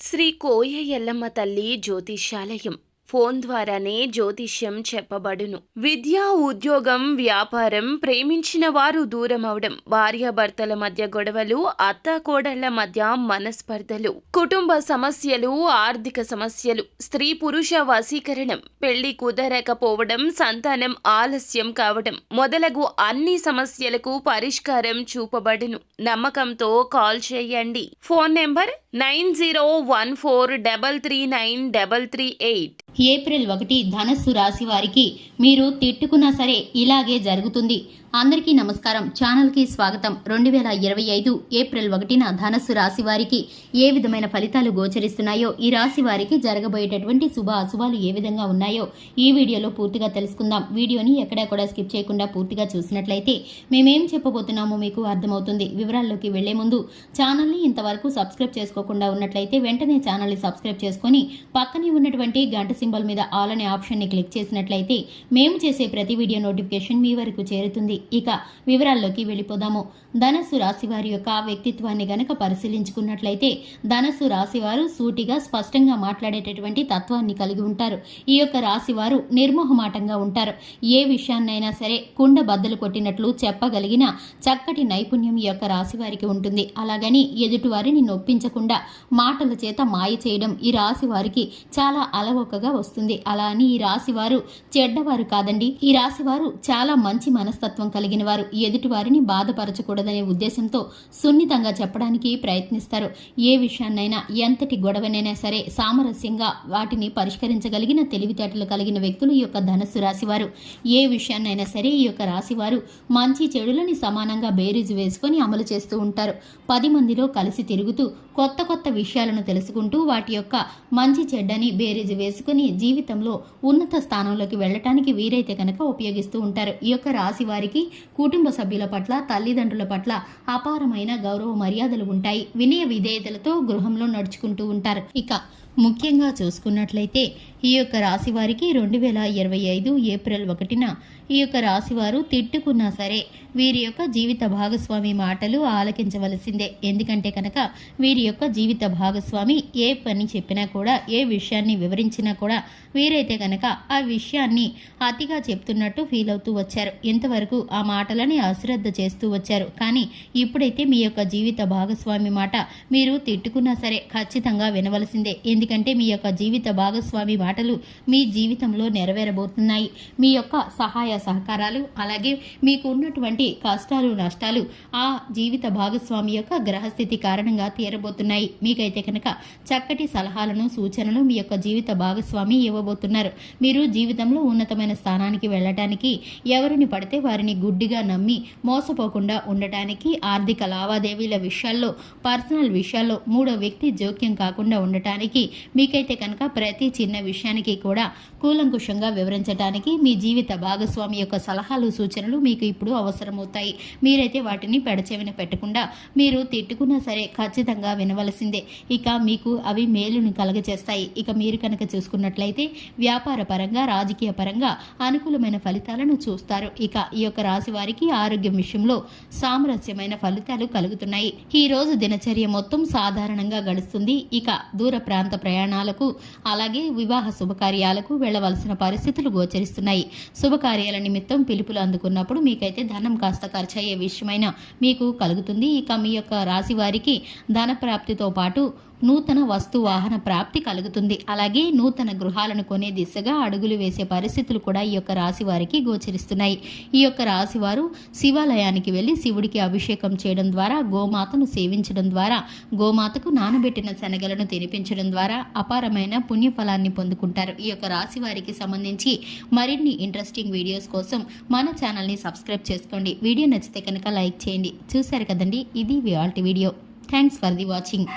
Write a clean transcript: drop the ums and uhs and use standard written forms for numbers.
శ్రీ కోయ ఎల్లమ్మ తల్లి జ్యోతిష్యాలయం ఫోన్ ద్వారానే జ్యోతిష్యం చెప్పబడును. విద్య, ఉద్యోగం, వ్యాపారం, ప్రేమించిన వారు దూరమవడం, భార్యాభర్తల మధ్య గొడవలు, అత్తాకోడళ్ల మధ్య మనస్పర్ధలు, కుటుంబ సమస్యలు, ఆర్థిక సమస్యలు, స్త్రీ పురుష వశీకరణం, పెళ్లి కుదరకపోవడం, సంతానం ఆలస్యం కావడం మొదలగు అన్ని సమస్యలకు పరిష్కారం చూపబడును. నమ్మకంతో కాల్ చేయండి. Phone number 9014339338. ఏప్రిల్ 1 ధనస్సు రాశి వారికి మీరు తిట్టుకున్నా సరే ఇలాగే జరుగుతుంది. అందరికీ నమస్కారం. ఛానల్కి స్వాగతం. 2025 ఏప్రిల్ 1న ధనస్సు రాశి వారికి ఏ విధమైన ఫలితాలు గోచరిస్తున్నాయో, ఈ రాశి వారికి జరగబోయేటటువంటి శుభ అశుభాలు ఏ విధంగా ఉన్నాయో ఈ వీడియోలో పూర్తిగా తెలుసుకుందాం. వీడియోని ఎక్కడా కూడా స్కిప్ చేయకుండా పూర్తిగా చూసినట్లయితే మేమేం చెప్పబోతున్నామో మీకు అర్థమవుతుంది. వివరాల్లోకి వెళ్లే ముందు ఛానల్ని ఇంతవరకు సబ్స్క్రైబ్ చేసుకోకుండా ఉన్నట్లయితే వెంటనే ఛానల్ని సబ్స్క్రైబ్ చేసుకొని పక్కనే ఉన్నటువంటి గంట సింబల్ మీద ఆల్ అనే ఆప్షన్ని క్లిక్ చేసినట్లయితే మేము చేసే ప్రతి వీడియో నోటిఫికేషన్ మీ వరకు చేరుతుంది. ఇక వివరాల్లోకి వెళ్ళిపోదాము. ధనస్సు రాశి వారి యొక్క వ్యక్తిత్వాన్ని గనక పరిశీలించుకున్నట్లయితే ధనస్సు రాశి వారు సూటిగా స్పష్టంగా మాట్లాడేటటువంటి తత్వాన్ని కలిగి ఉంటారు. ఈ యొక్క రాశి వారు నిర్మోహమాటంగా ఉంటారు. ఏ విషయాన్నైనా సరే కుండ బద్దలు కొట్టినట్లు చెప్పగలిగిన చక్కటి నైపుణ్యం ఈ యొక్క రాశి వారికి ఉంటుంది. అలాగని ఎదుటివారిని నొప్పించకుండా మాటల చేత మాయ చేయడం ఈ రాశి వారికి చాలా అలవోకగా వస్తుంది. అలా అని ఈ రాశి వారు చెడ్డవారు కాదండి. ఈ రాశి వారు చాలా మంచి మనస్తత్వం కలిగిన వారు. ఎదుటి వారిని బాధపరచకూడదనే ఉద్దేశంతో సున్నితంగా చెప్పడానికి ప్రయత్నిస్తారు. ఏ విషయాన్నైనా ఎంతటి గొడవనైనా సరే సామరస్యంగా వాటిని పరిష్కరించగలిగిన తెలివితేటలు కలిగిన వ్యక్తులు ఈ యొక్క ధనస్సు రాశివారు. ఏ విషయాన్నైనా సరే ఈ యొక్క రాశివారు మంచి చెడులని సమానంగా బేరీజు వేసుకొని అమలు చేస్తూ ఉంటారు. 10 మందిలో కలిసి తిరుగుతూ కొత్త కొత్త విషయాలను తెలుసుకుంటూ వాటి యొక్క మంచి చెడ్డని బేరీజు వేసుకుని జీవితంలో ఉన్నత స్థానంలోకి వెళ్ళటానికి వీరైతే కనుక ఉపయోగిస్తూ ఉంటారు. ఈ యొక్క రాశి వారికి కుటుంబ సభ్యుల పట్ల, తల్లిదండ్రుల పట్ల అపారమైన గౌరవ మర్యాదలు ఉంటాయి. వినయ విధేయతలతో గృహంలో నడుచుకుంటూ ఉంటారు. ఇక ముఖ్యంగా చూసుకున్నట్లయితే ఈ యొక్క రాశి వారికి 2025 ఏప్రిల్ 1న ఈ యొక్క రాశివారు తిట్టుకున్నా సరే వీరి యొక్క జీవిత భాగస్వామి మాటలు ఆలకించవలసిందే. ఎందుకంటే కనుక వీరి యొక్క జీవిత భాగస్వామి ఏ పని చెప్పినా కూడా, ఏ విషయాన్ని వివరించినా కూడా వీరైతే కనుక ఆ విషయాన్ని అతిగా చెప్తున్నట్టు ఫీల్ అవుతూ వచ్చారు. ఇంతవరకు ఆ మాటలని అశ్రద్ధ చేస్తూ వచ్చారు. కానీ ఇప్పుడైతే మీ యొక్క జీవిత భాగస్వామి మాట మీరు తిట్టుకున్నా సరే ఖచ్చితంగా వినవలసిందే. ఎందుకంటే మీ యొక్క జీవిత భాగస్వామి మాటలు మీ జీవితంలో నెరవేరబోతున్నాయి. మీ యొక్క సహాయ సహకారాలు, అలాగే మీకు ఉన్నటువంటి కష్టాలు, నష్టాలు ఆ జీవిత భాగస్వామి యొక్క గ్రహస్థితి కారణంగా తీరబోతున్నాయి. మీకైతే కనుక చక్కటి సలహాలను, సూచనలు మీ యొక్క జీవిత భాగస్వామి ఇవ్వబోతున్నారు. మీరు జీవితంలో ఉన్నతమైన స్థానానికి వెళ్ళటానికి, ఎవరిని పడితే వారిని గుడ్డిగా నమ్మి మోసపోకుండా ఉండటానికి, ఆర్థిక లావాదేవీల విషయాల్లో, పర్సనల్ విషయాల్లో మూడో వ్యక్తి జోక్యం కాకుండా ఉండటానికి, మీకైతే కనుక ప్రతి చిన్న విషయానికి కూడా కూలంకుషంగా వివరించడానికి మీ జీవిత భాగస్వామి యొక్క సలహాలు, సూచనలు మీకు ఇప్పుడు అవసరమవుతాయి. మీరైతే వాటిని పెడచెవిన పెట్టకుండా మీరు తిట్టుకున్నా సరే ఖచ్చితంగా వినవలసిందే. ఇక మీకు అవి మేలుని కలగచేస్తాయి. ఇక మీరు కనుక చూసుకున్నట్లయితే వ్యాపార పరంగా, రాజకీయ పరంగా అనుకూలమైన ఫలితాలను చూస్తారు. ఇక ఈ యొక్క రాశి వారికి ఆరోగ్యం విషయంలో సామరస్యమైన ఫలితాలు కలుగుతున్నాయి. ఈ రోజు దినచర్య మొత్తం సాధారణంగా గడుస్తుంది. ఇక దూర ప్రాంత ప్రయాణాలకు, అలాగే వివాహ శుభకార్యాలకు వెళ్లవలసిన పరిస్థితులు గోచరిస్తున్నాయి. శుభకార్యాల నిమిత్తం పిలుపులు అందుకున్నప్పుడు మీకైతే ధనం కాస్త ఖర్చయ్యే విషయమైన మీకు కలుగుతుంది. ఇక మీ యొక్క రాశి వారికి ధన ప్రాప్తితో పాటు నూతన వస్తు వాహన ప్రాప్తి కలుగుతుంది. అలాగే నూతన గృహాలను కొనే దిశగా అడుగులు వేసే పరిస్థితులు కూడా ఈ యొక్క రాశి వారికి గోచరిస్తున్నాయి. ఈ యొక్క రాశి వారు శివాలయానికి వెళ్లి శివుడికి అభిషేకం చేయడం ద్వారా, గోమాతను సేవించడం ద్వారా, గోమాతకు నానబెట్టిన శనగలను తినిపించడం ద్వారా అపారమైన పుణ్యఫలాన్ని పొందుకుంటారు. ఈ యొక్క రాశి వారికి సంబంధించి మరిన్ని ఇంట్రెస్టింగ్ వీడియోస్ కోసం మన ఛానల్ని సబ్స్క్రైబ్ చేసుకోండి. వీడియో నచ్చితే కనుక లైక్ చేయండి. చూశారు కదండి, ఇది ఇవాల్టి video. Thanks for the watching.